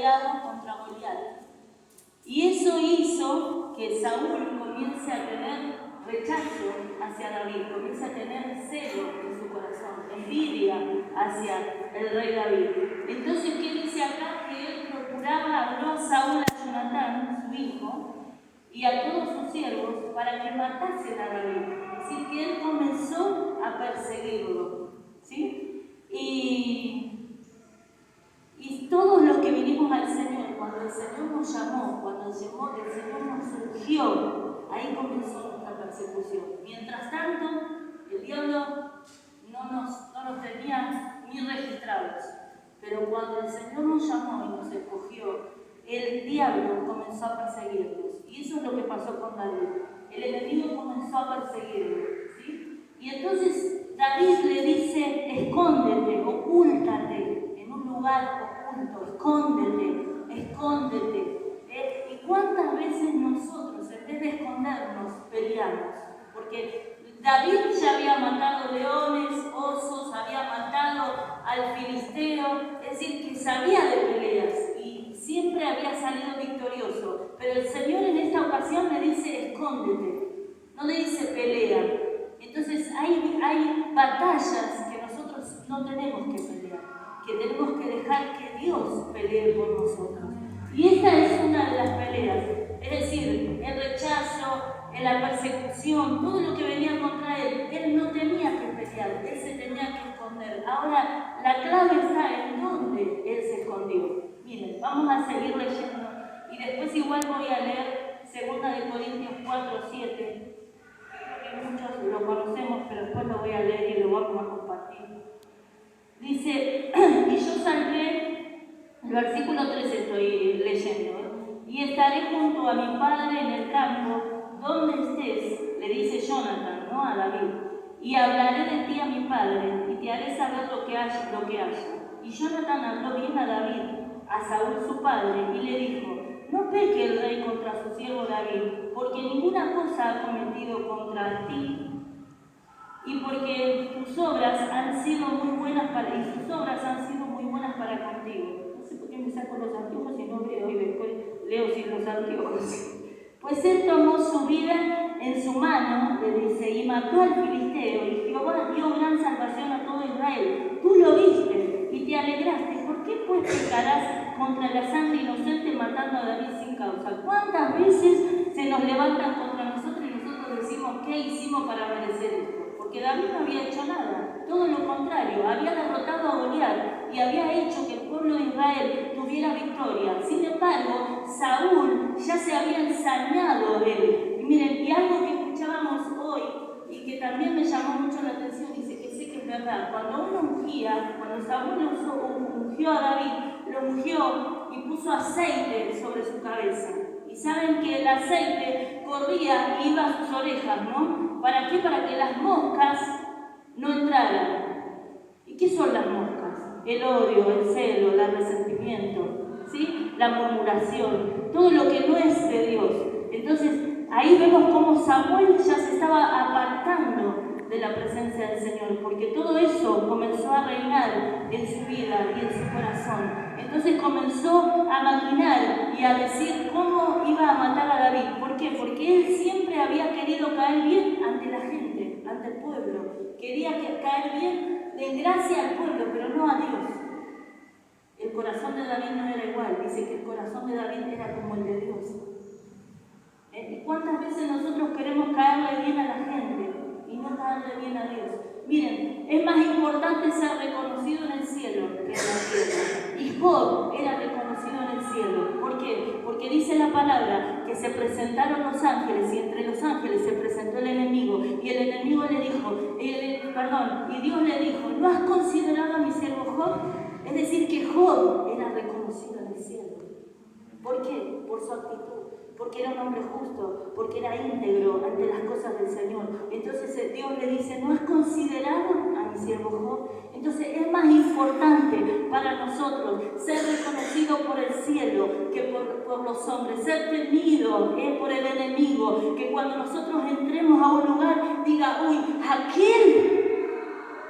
aliado contra Goliat. Y eso hizo que Saúl comience a tener rechazo hacia David, comience a tener celo en su corazón, envidia hacia el rey David. Entonces, ¿qué dice acá? Que él habló a Saúl, a Jonatán, su hijo, y a todos sus siervos para que matasen a David. Así que él comenzó a perseguirlo, ¿sí? Y todos los que vinimos al Señor, cuando el Señor nos llamó, cuando el Señor nos ungió, ahí comenzó nuestra persecución. Mientras tanto, el diablo no nos tenía ni registrados. Pero cuando el Señor nos llamó y nos escogió, el diablo comenzó a perseguirnos. Y eso es lo que pasó con David. El enemigo comenzó a perseguirlo, ¿sí? Y entonces David le dice: escóndete, ocúltate en un lugar oculto, escóndete. ¿Y cuántas veces nosotros, en vez de escondernos, peleamos? Porque David ya había matado leones, osos, había matado al filisteo, es decir, que sabía de peleas y siempre había salido victorioso. Pero el Señor en esta ocasión le dice: escóndete, no le dice pelea. Entonces hay batallas que nosotros no tenemos que pelear, que tenemos que dejar que Dios pelee por nosotros. Y esta es una de las peleas, es decir, el rechazo, la persecución, todo lo que venía contra él no tenía que pelear, él se tenía que esconder. Ahora, la clave está en dónde él se escondió. Miren, vamos a seguir leyendo y después igual voy a leer 2 Corintios 4:7. Creo que muchos lo conocemos, pero después lo voy a leer y lo vamos a compartir. Dice: y yo saldré, el versículo 3 estoy leyendo, y estaré junto a mi padre en el campo, donde estés, le dice Jonatán, ¿no?, a David, y hablaré de ti a mi padre, y te haré saber lo que haya. Y Jonatán habló bien a David, a Saúl su padre, y le dijo: no peque el rey contra su siervo David, porque ninguna cosa ha cometido contra ti, y porque tus obras han sido muy buenas para contigo. No sé por qué me saco los anteojos y no veo, y después leo sin los anteojos. Pues él tomó su vida en su mano, le dice, y mató al filisteo, y Jehová dio gran salvación a todo Israel. Tú lo viste y te alegraste. ¿Por qué pues pecarás contra la sangre inocente matando a David sin causa? ¿Cuántas veces se nos levantan contra nosotros y nosotros decimos: ¿qué hicimos para merecer esto? Porque David no había hecho nada, todo lo contrario, había derrotado a Goliat y había hecho que el pueblo de Israel tuviera victoria. Sin embargo, Saúl ya se había ensañado de él. Y miren, y algo que escuchábamos hoy y que también me llamó mucho la atención, y sé que es verdad, cuando Saúl ungió a David, lo ungió y puso aceite sobre su cabeza. Y saben que el aceite corría y iba a sus orejas, ¿no? ¿Para qué? Para que las moscas no entraran. ¿Y qué son las moscas? El odio, el celo, el resentimiento, ¿sí? La murmuración, todo lo que no es de Dios. Entonces, ahí vemos cómo Samuel ya se estaba apartando de la presencia del Señor, porque todo eso comenzó a reinar en su vida y en su corazón. Entonces comenzó a maquinar y a decir cómo iba a matar a David. ¿Por qué? Porque él siempre había querido caer bien ante la gente, ante el pueblo. Quería caer bien de gracia al pueblo, pero no a Dios. El corazón de David no era igual. Dice que el corazón de David era como el de Dios. ¿Cuántas veces nosotros queremos caerle bien a la gente y no caerle bien a Dios? Miren, es más importante ser reconocido en el cielo que en la tierra. Y Job era reconocido en el cielo. ¿Por qué? Porque dice la palabra que se presentaron los ángeles y entre los ángeles se presentó el enemigo. Y el enemigo le dijo, y Dios le dijo: ¿no has considerado a mi siervo Job? Es decir, que Job era reconocido en el cielo. ¿Por qué? Por su actitud. Porque era un hombre justo, porque era íntegro ante las cosas del Señor. Entonces Dios le dice: ¿no has considerado a mi siervo Job? Entonces es más importante para nosotros ser reconocido por el cielo que por los hombres, ser temido por el enemigo, que cuando nosotros entremos a un lugar diga: uy, aquel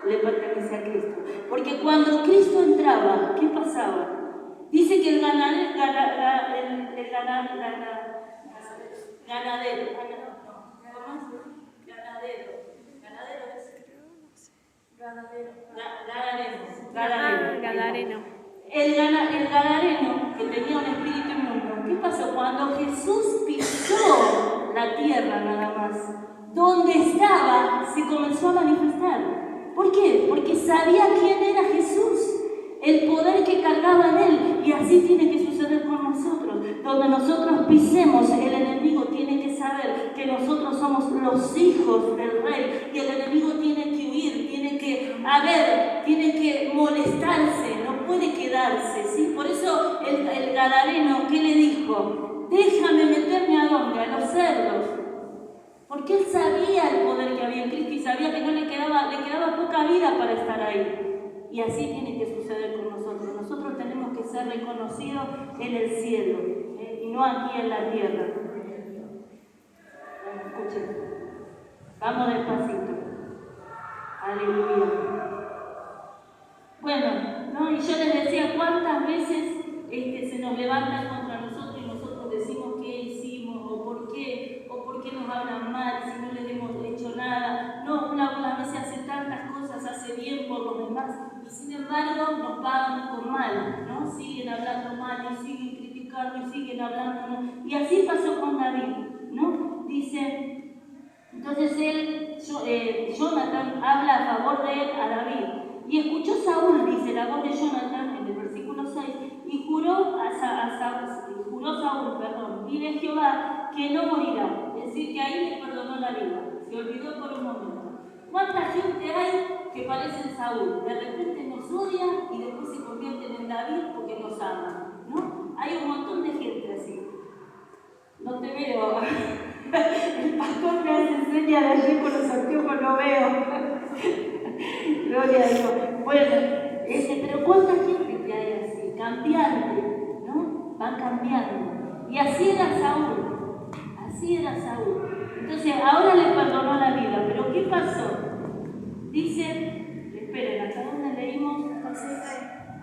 le pertenece a Cristo. Porque cuando Cristo entraba, ¿qué pasaba? Dice que el ganadero, Gadareno. El gadareno, que tenía un espíritu inmundo. ¿Qué pasó? Cuando Jesús pisó la tierra nada más, donde estaba, se comenzó a manifestar. ¿Por qué? Porque sabía quién era Jesús, el poder que cargaba en él. Y así tiene que suceder con nosotros. Donde nosotros pisemos, el enemigo tiene que saber que nosotros somos los hijos del Rey. Y el enemigo tiene que huir, tiene que molestarse, no puede quedarse, ¿sí? Por eso el gadareno, ¿qué le dijo? Déjame meterme ¿a dónde? A los cerdos. Porque él sabía el poder que había en Cristo y sabía que le quedaba poca vida para estar ahí. Y así tiene que suceder con nosotros. Nosotros tenemos que ser reconocidos en el cielo, y no aquí en la tierra. Escuchen, vamos despacito. Aleluya. Bueno, ¿no? Y yo les decía cuántas veces se nos levantan contra nosotros y nosotros decimos qué hicimos o por qué nos hablan mal si no les hemos hecho nada. No, una vez hace tantas cosas, hace bien por los demás y sin embargo nos pagan con mal, ¿no? Siguen hablando mal y siguen criticando y siguen hablando, ¿no? Y así pasó con David, ¿no? Dice, entonces Jonathan habla a favor de él a David. Y escuchó Saúl, dice la voz de Jonathan en el versículo 6, y juró Saúl, y de Jehová que no morirá. Es decir, que ahí le perdonó la vida, se olvidó por un momento. ¿Cuánta gente hay que parecen Saúl? De repente nos odia y después se convierten en David porque nos aman, ¿no? Hay un montón de gente así. No te veo. El pastor me hace señas de allí con los anteojos, no veo. Gloria a Dios. Bueno, pero cuánta gente que hay así, cambiante, ¿no? Van cambiando. Y así era Saúl. Entonces, ahora le perdonó la vida, pero ¿qué pasó? Dice, esperen, ¿hasta dónde leímos?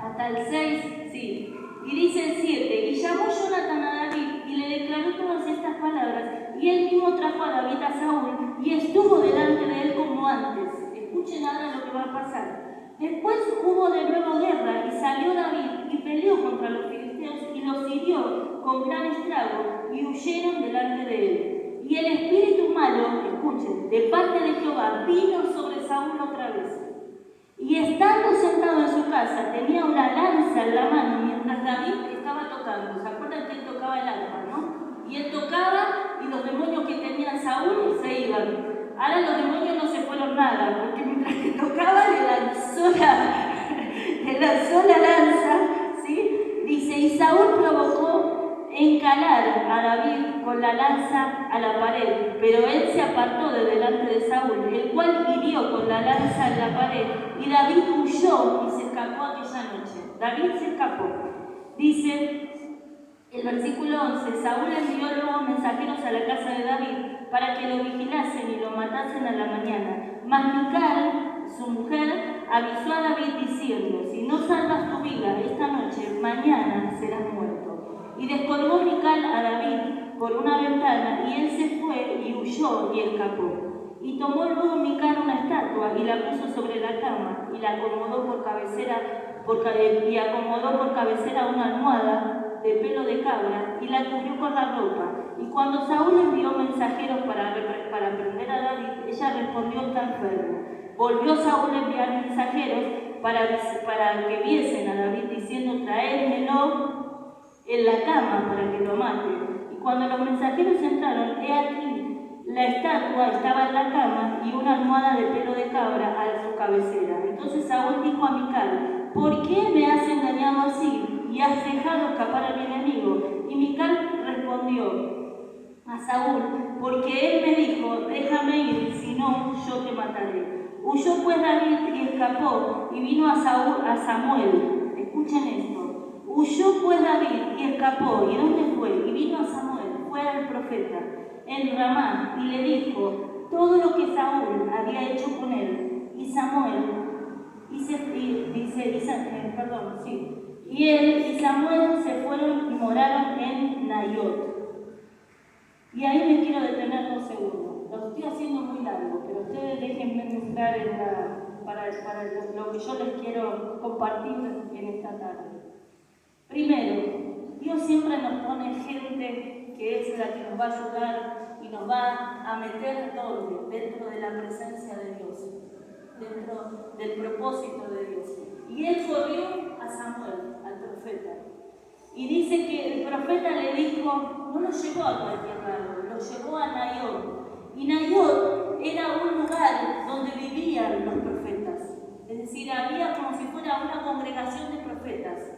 Hasta el 6, sí. Y dice el 7, y llamó Jonathan a David y le declaró todas estas palabras, y él mismo trajo a David a Saúl y estuvo delante de él como antes. Escuchen ahora lo que va a pasar. Después hubo de nuevo guerra y salió David y peleó contra los filisteos y los hirió con gran estrago y huyeron delante de él. Y el espíritu malo, escuchen, de parte de Jehová vino sobre Saúl otra vez. Y estando sentado en su casa tenía una lanza en la mano mientras David estaba tocando. ¿Se acuerdan que él tocaba el arpa, no? Y él tocaba y los demonios que tenía Saúl se iban. Ahora los demonios no se fueron nada, porque mientras que tocaba le lanzó la lanza, ¿sí? Dice, y Saúl provocó encalar a David con la lanza a la pared, pero él se apartó de delante de Saúl, el cual hirió con la lanza en la pared, y David huyó y se escapó aquella noche. David se escapó. Dice el versículo 11, Saúl envió luego mensajeros a la casa de David para que lo vigilasen y lo matasen a la mañana. Mas Mical, su mujer, avisó a David diciendo, si no salvas tu vida esta noche, mañana serás muerto. Y descolgó Mical a David por una ventana y él se fue y huyó y escapó. Y tomó luego Mical una estatua y la puso sobre la cama y la acomodó por cabecera una almohada de pelo de cabra y la cubrió con la ropa. Y cuando Saúl envió mensajeros para prender a David, ella respondió, está enfermo. Volvió Saúl a enviar mensajeros para que viesen a David diciendo, traédmelo en la cama para que lo mate. Y cuando los mensajeros entraron, he aquí, la estatua estaba en la cama y una almohada de pelo de cabra a su cabecera. Entonces Saúl dijo a Mical, ¿por qué me has engañado así y has dejado escapar a mi enemigo? Y Mical respondió a Saúl, porque él me dijo, déjame ir, si no, yo te mataré. Huyó pues David y escapó, y vino a Samuel. Escuchen esto. Huyó pues David y escapó. ¿Y dónde fue? Y vino a Samuel, fue al profeta, en Ramá, y le dijo todo lo que Saúl había hecho con él. Y Samuel, Y él y Samuel se fueron y moraron en Nayot. Y ahí me quiero detener 2 segundos. Lo estoy haciendo muy largo, pero ustedes déjenme entrar para lo que yo les quiero compartir en esta tarde. Primero, Dios siempre nos pone gente que es la que nos va a ayudar y nos va a meter ¿dónde? Dentro de la presencia de Dios, dentro del propósito de Dios. Y él corrió a Samuel, al profeta. Y dice que el profeta le dijo, no lo llevó a cualquier lado, lo llevó a Nayot. Y Nayot era un lugar donde vivían los profetas. Es decir, había como si fuera una congregación de profetas.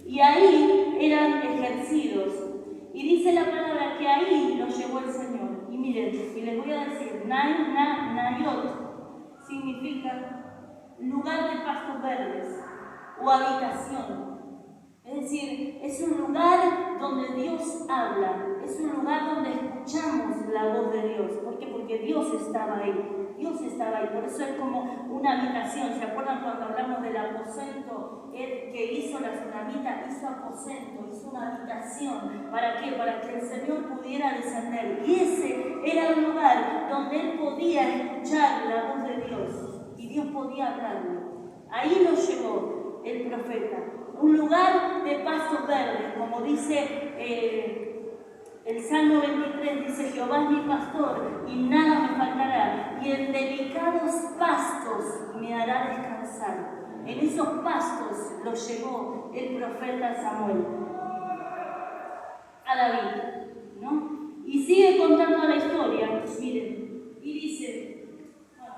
Y ahí eran ejercidos. Y dice la palabra que ahí lo llevó el Señor. Y miren, y les voy a decir, Nayot significa lugar de pastos verdes o habitación. Es decir, es un lugar donde Dios habla, es un lugar donde escuchamos la voz de Dios. ¿Por qué? Porque Dios estaba ahí, Dios estaba ahí. Por eso es como una habitación. ¿Se acuerdan cuando hablamos del aposento? Él que hizo la tsunamita, hizo aposento, hizo una habitación. ¿Para qué? Para que el Señor pudiera descender. Y ese era un lugar donde él podía escuchar la voz de Dios y Dios podía hablarle. Ahí lo llevó el profeta. Un lugar de pastos verdes, como dice el Salmo 23, dice: Jehová es mi pastor y nada me faltará, y en delicados pastos me hará descansar. En esos pastos lo llevó el profeta Samuel a David, ¿no? Y sigue contando la historia, miren, y dice, bueno,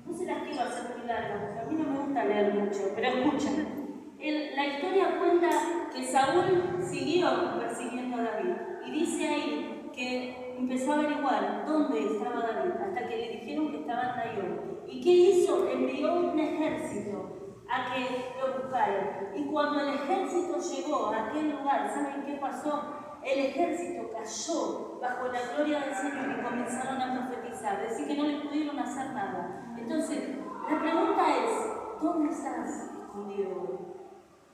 no se las quiero hacer muy largas, porque a mí no me gusta leer mucho, pero escuchen. La historia cuenta que Saúl siguió persiguiendo a David y dice ahí que empezó a averiguar dónde estaba David hasta que le dijeron que estaba en Nayot. ¿Y qué hizo? Envió un ejército a que lo buscara. Y cuando el ejército llegó a aquel lugar, ¿saben qué pasó? El ejército cayó bajo la gloria del Señor y comenzaron a profetizar, es decir, que no le pudieron hacer nada. Entonces, la pregunta es, ¿dónde estás escondido hoy?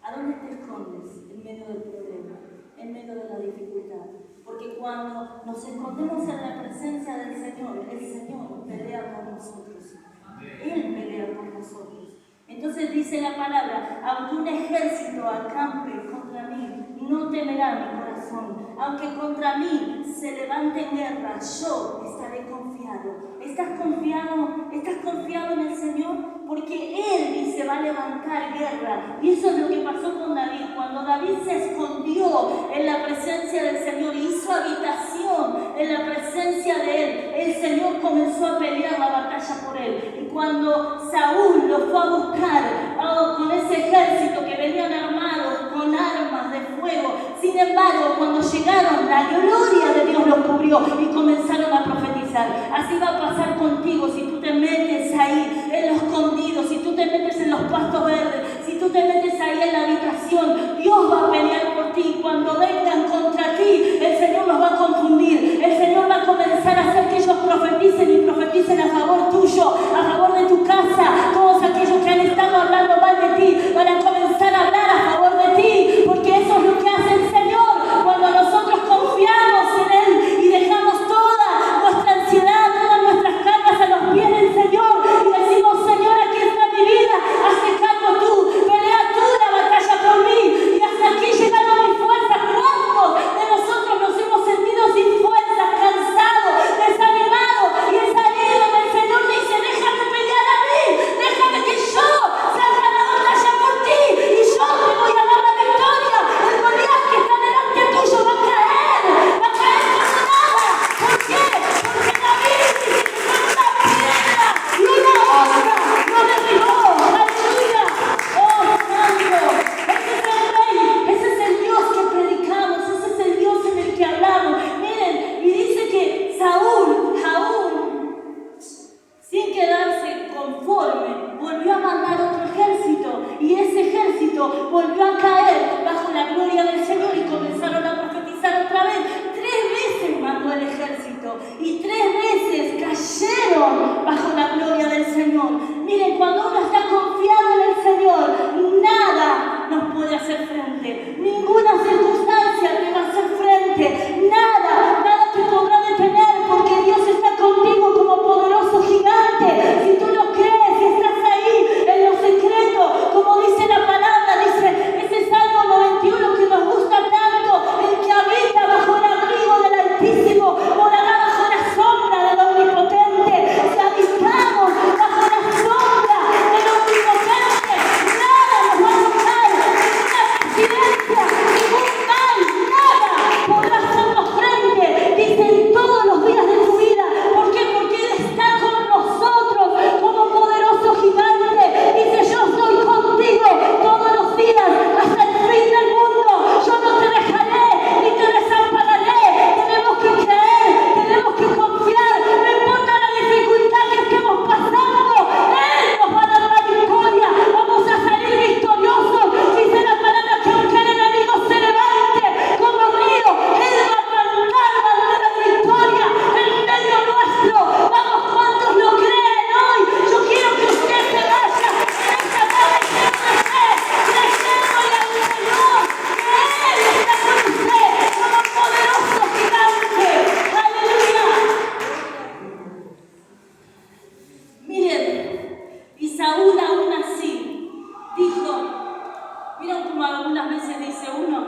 ¿A dónde te escondes en medio del problema, en medio de la dificultad? Porque cuando nos escondemos en la presencia del Señor, el Señor pelea por nosotros. Él pelea por nosotros. Entonces dice la palabra: aunque un ejército acampe contra mí, no temerá mi corazón. Aunque contra mí se levante en guerra, yo estaré confiado. ¿Estás confiado? ¿Estás confiado en el Señor? Porque Él dice va a levantar guerra. Y eso es lo que pasó con David. Cuando David se escondió en la presencia del Señor y hizo habitación en la presencia de Él, el Señor comenzó a pelear la batalla por él. Y cuando Saúl lo fue a buscar con ese ejército que venían armados con armas de fuego, sin embargo, cuando llegaron, la gloria de Dios los cubrió y comenzaron a profetizar. Así va a pasar contigo si tú te metes ahí en lo escondido, si tú te metes en los pastos verdes, si tú te metes ahí en la habitación. Dios va a pelear por ti. Cuando vengan contra ti, el Señor los va a confundir. El Señor va a comenzar a hacer que ellos profeticen y profeticen a favor tuyo, a favor de tu casa. Todos aquellos que han estado hablando mal de ti van a comenzar a hablar a favor de ti, porque eso es lo que hace el Señor. Cuando nosotros confiamos en Él y dejamos toda nuestra ansiedad, todas nuestras cargas a los pies del Señor y decimos: Señor, aquí está mi vida, hazte cargo tú, pelea tú la batalla por mí, y hasta aquí llegaron mis fuerzas. ¿Cuántos de nosotros nos hemos sentido sin fuerzas, cansados, desanimados? Y es ahí donde el Señor dice: déjame pelear a mí, déjame que yo salga la batalla por ti y yo te voy a dar la victoria. El Goliat que está delante tuyo va a caer como nada. ¿Por qué? Porque David dice que con una piedra y una hoja lo derribó. ¡Aleluya! ¡Oh, santo! Ese es el Rey, ese es el Dios que predicamos, ese es el Dios en el que hablamos. Miren, y dice que Saúl, sin quedarse conforme, volvió a mandar otro ejército, y ese ejército volvió a caer bajo la gloria del Señor y comenzaron a profetizar otra vez. 3 veces mandó el ejército y 3 veces cayeron bajo la gloria del Señor. Miren, cuando uno está confiado en el Señor, nada nos puede hacer frente, ninguna circunstancia te va a hacer frente, nada te podrá detener, porque Dios está contigo como poderoso gigante. Si tú lo crees, si estás ahí en lo secreto, como dice la palabra, dice ese Salmo 91 que nos gusta tanto, el que habita bajo el abrigo del Altísimo morará bajo la sombra del Omnipotente. Si habitamos bajo la sombra del Omnipotente, nada nos va a tocar, ninguna pestilencia, ningún mal, nada podrá hacernos frente, dice, todos los días de tu vida. ¿Por qué? Porque Él está con nosotros como poderoso gigante. Dice, yo estoy contigo todos los días hasta el fin del mundo. Yo no te dejaré ni te desampararé. Tenemos que creer, tenemos que confiar. No importa la dificultad que estemos pasando, Él nos va a dar la victoria. Vamos a salir victoriosos. Dice la palabra que aunque el enemigo se levante como río, Él va a plantar bandera de victoria en medio nuestro. Vamos, ¿cuántos lo creen hoy? Yo quiero que usted se vaya en esta tarde lleno de fe, creyéndole al Señor que Él está con usted como poderoso gigante. ¡Aleluya! Miren, y Saúl aún así dijo, miren como algunas veces dice uno,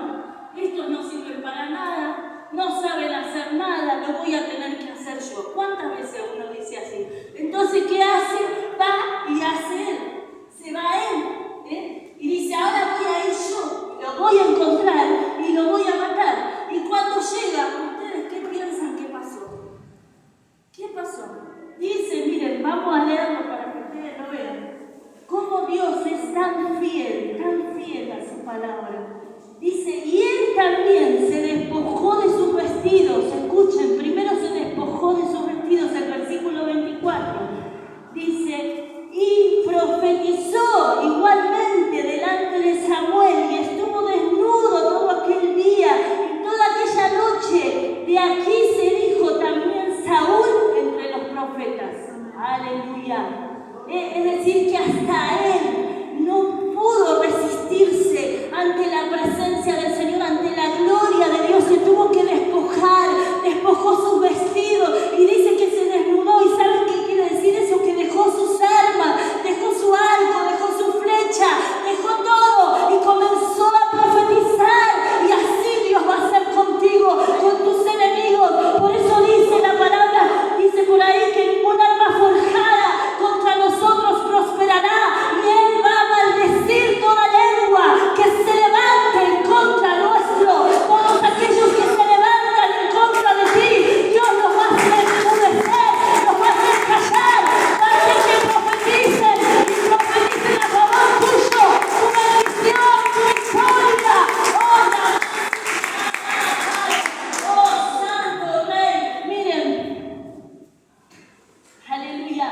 estos no sirven para nada, no saben hacer nada, lo voy a tener que hacer yo. ¿Cuántas veces uno dice así? Entonces, ¿qué hace? Va y hace él, se va él, y dice, ahora voy a ir yo, lo voy a encontrar y lo voy a matar. Y cuando llega, ¿ustedes qué piensan que pasó? ¿Qué pasó? Dice, miren, vamos a leerlo para que ustedes lo vean. Cómo Dios es tan fiel a su palabra. Dice, y él también se despojó de sus vestidos. Escuchen, primero se despojó de sus vestidos, el versículo 24. Dice, y profetizó igualmente delante de Samuel, y estuvo desnudo todo aquel día y toda aquella noche. De aquí se dijo también Saúl entre los profetas. Aleluya. Es decir, que hasta él no pudo resistirse ante la presencia del Señor, ante la gloria de Dios. Se tuvo que despojar, despojó sus vestidos y dice que se desnudó. ¿Y saben qué quiere decir eso? Que dejó sus armas, dejó su arco, dejó su flecha, dejó todo y comenzó a profetizar. Y así Dios va a hacer contigo, con tus enemigos. Por eso dice la palabra, dice por ahí que ningún arma forjada contra nosotros prosperará, y Él va a maldecir toda lengua que se levante en contra nuestro. Todos aquellos que se levantan en contra de ti, Dios los va a hacer enmudecer, los va a hacer callar, va a hacer que profeticen y profeticen a favor tuyo, tu bendición, tu victoria. ¡Oh, Santo Rey! Miren, aleluya.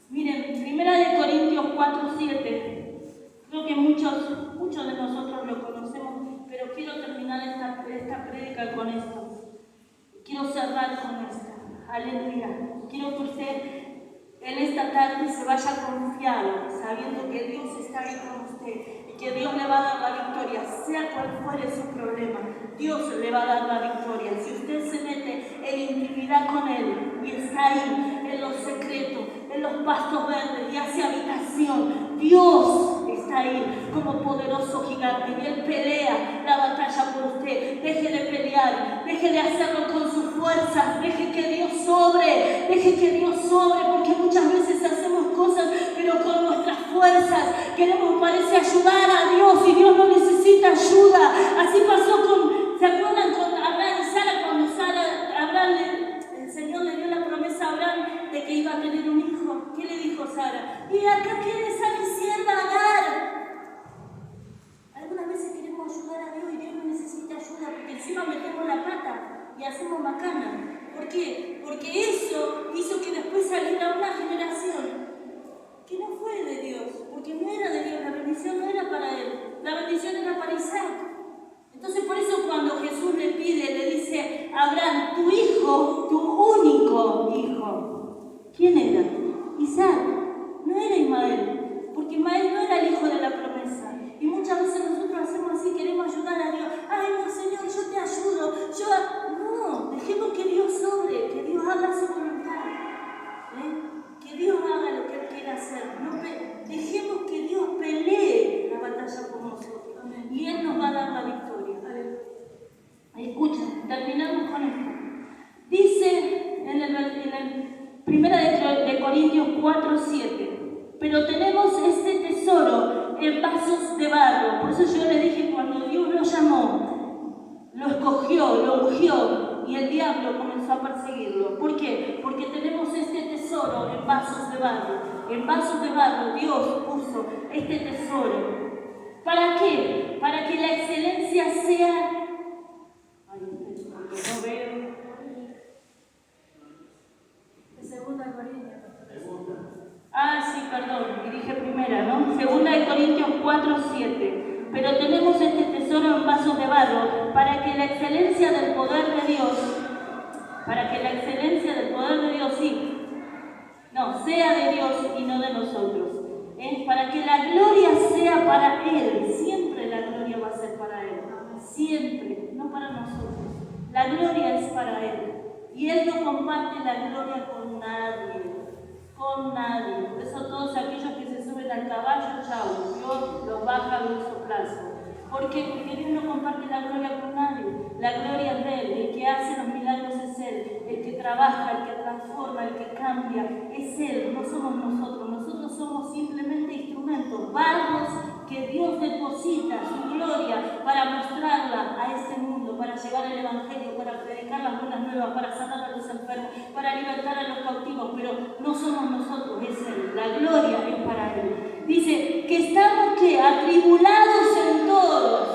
Miren, Primera de Corintios 4:7. Creo que muchos de nosotros lo conocemos, pero quiero terminar esta prédica con esto. Quiero cerrar con esto. Aleluya. Quiero que usted en esta tarde se vaya confiado, sabiendo que Dios está ahí con usted y que Dios le va a dar la victoria, sea cual fuere su problema. Dios le va a dar la victoria. Si usted se mete en intimidad con Él y está ahí en lo secreto, en los pastos verdes y hace habitación, Dios está ahí como poderoso gigante y Él pelea la batalla por usted. Deje de pelear, deje de hacerlo con sus fuerzas, deje que Dios sobre, porque muchas veces hacemos cosas pero con nuestras fuerzas queremos, parece, ayudar a Dios y Dios no necesita ayuda. Así pasó ¿se acuerdan con Abraham y Sara? Cuando el Señor le dio la promesa a Abraham de que iba a tener un hijo. ¿Qué le dijo Sara? Y acá tienes a mi sierva Agar. Algunas veces queremos ayudar a Dios y Dios no necesita ayuda, porque encima metemos la pata y hacemos macana. ¿Por qué? Porque eso hizo que después saliera una generación que no fue de Dios, porque no era de Dios, la bendición no era para él, la bendición era para Isaac. Entonces por eso cuando Jesús le dice a Abraham, tu hijo, tu único hijo, ¿quién era? Isaac, no era Ismael, porque lo ungió y el diablo comenzó a perseguirlo. ¿Por qué? Porque tenemos este tesoro en vasos de barro. En vasos de barro Dios puso este tesoro. ¿Para qué? Para que la excelencia sea... Ay, no veo. Segunda Corintios. Sí, perdón, dije primera, ¿no? Segunda de Corintios 4:7. Pero tenemos este tesoro en vasos de barro para que la excelencia del poder de Dios, sea de Dios y no de nosotros. Para que la gloria sea para Él. Siempre la gloria va a ser para Él. Siempre, no para nosotros. La gloria es para Él. Y Él no comparte la gloria con nadie. Con nadie. Por eso todos aquellos que se suben al caballo, chau, Dios los baja de un soplazo. ¿Por qué? Porque Dios no comparte la gloria con nadie. La gloria es de Él. El que hace los milagros es Él. El que trabaja, el que transforma, el que cambia, es Él. No somos nosotros. Nosotros somos simplemente instrumentos, barcos que Dios deposita su gloria para mostrarla a este mundo, para llevar el Evangelio, para predicar las buenas nuevas, para sanar a los enfermos, para libertar a los cautivos. Pero no somos nosotros, es Él. La gloria es para Él. Dice que estamos atribulados en todos.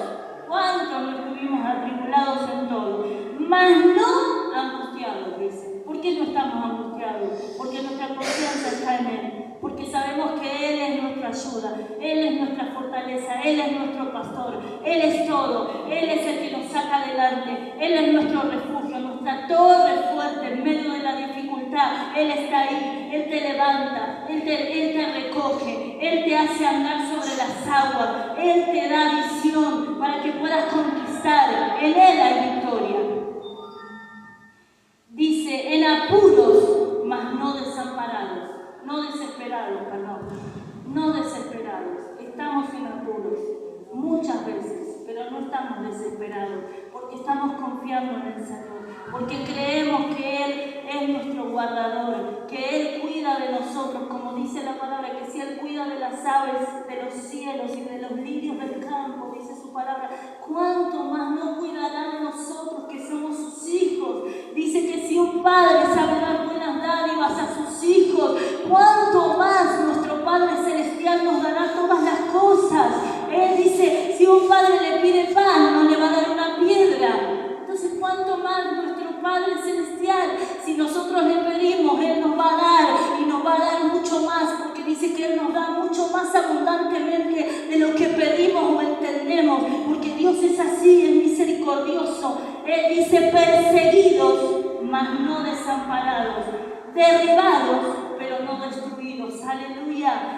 ¿Cuántos no estuvimos atribulados en todos? Mas no angustiados, dice. ¿Por qué no estamos angustiados? Porque nuestra confianza está en Él. Porque sabemos que Él es nuestra ayuda, Él es nuestra fortaleza, Él es nuestro pastor, Él es todo, Él es el que nos saca adelante, Él es nuestro refugio, nuestra torre fuerte en medio de la dificultad. Él está ahí, Él te levanta, Él te recoge, Él te hace andar sobre las aguas, Él te da visión para que puedas conquistar. En Él hay victoria. Dice, en apuros, mas no desamparados. No desesperados, perdón. No desesperados. Estamos en apuros muchas veces, pero no estamos desesperados porque estamos confiando en el Señor, porque creemos que Él es nuestro guardador, que Él cuida de nosotros, como dice la palabra, que si Él cuida de las aves de los cielos y de los lirios del campo, dice su palabra, ¿cuánto más no cuidará de nosotros que somos sus hijos? Dice que si un padre sabe dar buenas dádivas a sus hijos, ¿cuánto más nuestro Padre Celestial nos dará todas las cosas? Él dice, si un padre le pide pan, no le va a dar una piedra. Entonces, ¿cuánto más nuestro Padre Celestial? Si nosotros le pedimos, Él nos va a dar y nos va a dar mucho más, porque dice que Él nos da mucho más abundantemente de lo que pedimos o entendemos, porque Dios es así, es misericordioso. Él dice, perseguidos, mas no desamparados, derribados, pero no destruidos. Aleluya.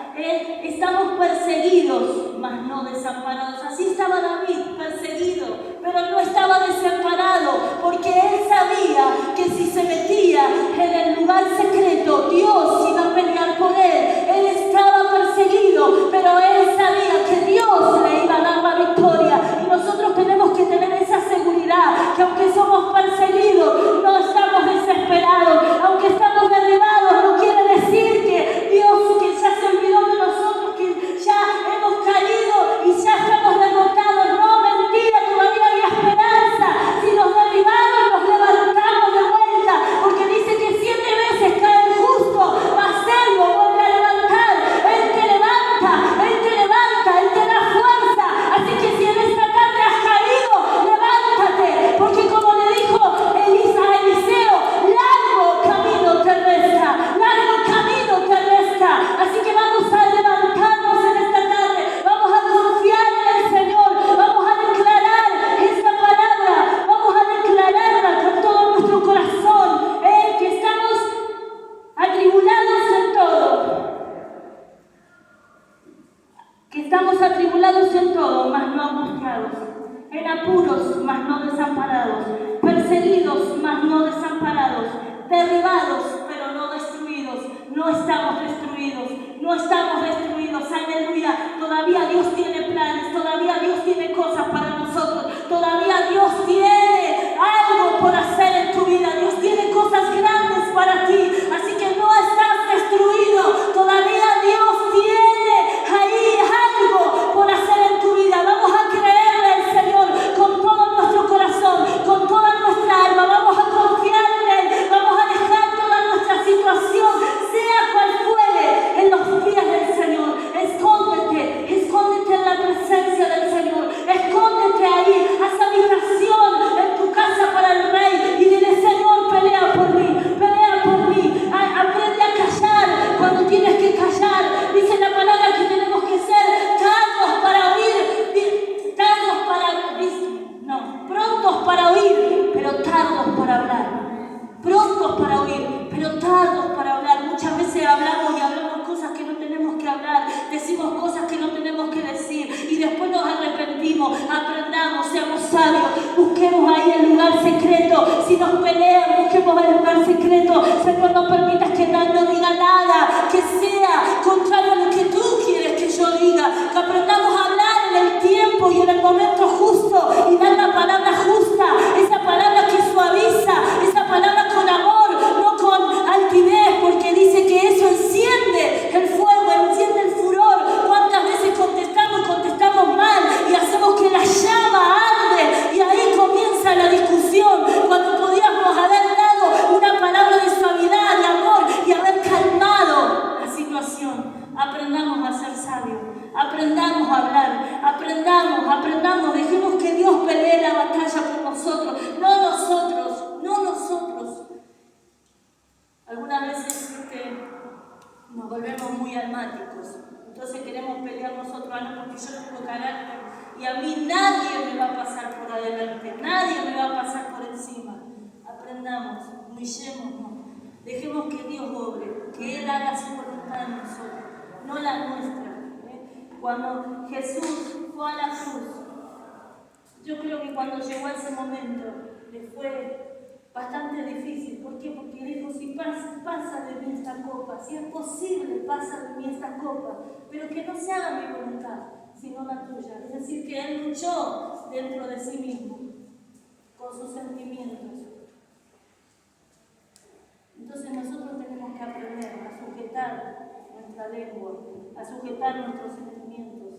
Estamos perseguidos, mas no desamparados. Así estaba David, perseguido, pero no estaba desamparado, porque él sabía que si se metía en el lugar secreto, Dios iba a pelear por él. Él estaba perseguido, pero él sabía que Dios le iba a dar la victoria. Y nosotros tenemos que tener esa seguridad, que aunque somos perseguidos, no estamos desesperados. Aunque estamos derribados, no quiere decir que Dios, que ya se olvidó de nosotros, que ya hemos caído y ya estamos derrotados. No, mentira, todavía hay esperanza. Si nos derribamos, nos levantamos de vuelta, porque dice que 7 veces cae el justo, mas Él lo vuelve a levantar. Él te levanta, Él te levanta, Él te da fuerza. Así que si en esta tarde has caído, levántate, porque como le dijo Elisa a Eliseo, largo camino te resta, largo camino te resta. Así que vamos a levantarnos en esta tarde, vamos a confiar en el Señor, vamos a declarar esta palabra, vamos a declararla con todo nuestro corazón, que estamos atribulados en todo, mas no angustiados, en apuros, mas no desamparados, perseguidos, mas no desamparados, derribados, pero no destruidos. No estamos destruidos, no estamos destruidos, aleluya. Todavía Dios tiene planes, todavía Dios tiene cosas para nosotros, todavía Dios tiene algo por hacer en tu vida, Dios tiene cosas grandes para ti, así que no estás destruido, todavía Dios tiene ahí algo por hacer en tu vida. Vamos a creerle al Señor con todo nuestro corazón, con toda nuestra dijimos, aprendamos, seamos sabios, busquemos ahí el lugar secreto. Si nos pelean, busquemos el lugar secreto. Señor, no permitas que nadie no diga nada que sea contrario a lo que tú quieres que yo diga. Que aprendamos a hablar en el tiempo y en el momento justo y dar la palabra justa, esa palabra que suaviza, esa palabra con amor, no con altivez, porque dice que eso enciende el fuego, enciende el furor. ¿Cuántas veces contestamos mal y hacemos que la llama arde? Y ahí comienza la discusión, cuando podíamos haber dado una palabra de suavidad, de amor y haber calmado la situación. Aprendamos a ser sabios, aprendamos a hablar, aprendamos, dejemos que Dios pelee la batalla por nosotros, no nosotros. Algunas veces nos volvemos muy almáticos, entonces queremos pelear nosotros, no, porque yo tengo carácter y a mí nadie me va a pasar por adelante, nadie me va a pasar por encima. Aprendamos, humillémonos, dejemos que Dios obre, que Él haga su voluntad en nosotros, no la nuestra. Cuando Jesús fue a la cruz, yo creo que cuando llegó a ese momento le fue bastante difícil. ¿Por qué? Porque dijo, si pasa de mí esta copa, si es posible, pasa de mí esta copa, pero que no se haga mi voluntad, sino la tuya. Es decir, que Él luchó dentro de sí mismo, con sus sentimientos. Entonces nosotros tenemos que aprender a sujetar nuestra lengua, a sujetar nuestros sentimientos,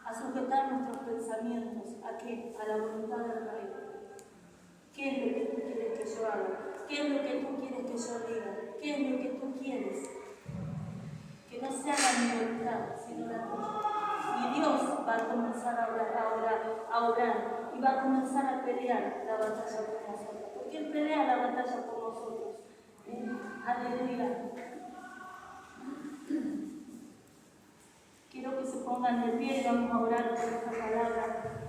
a sujetar nuestros pensamientos. ¿A qué? A la voluntad del Rey. ¿Qué es lo que tú quieres que yo haga? ¿Qué es lo que tú quieres que yo diga? ¿Qué es lo que tú quieres? Que no se haga mi voluntad, sino la tuya. Y Dios va a comenzar a orar y va a comenzar a pelear la batalla por nosotros. Porque Él pelea la batalla por nosotros. Aleluya. Quiero que se pongan de pie y vamos a orar por esta palabra.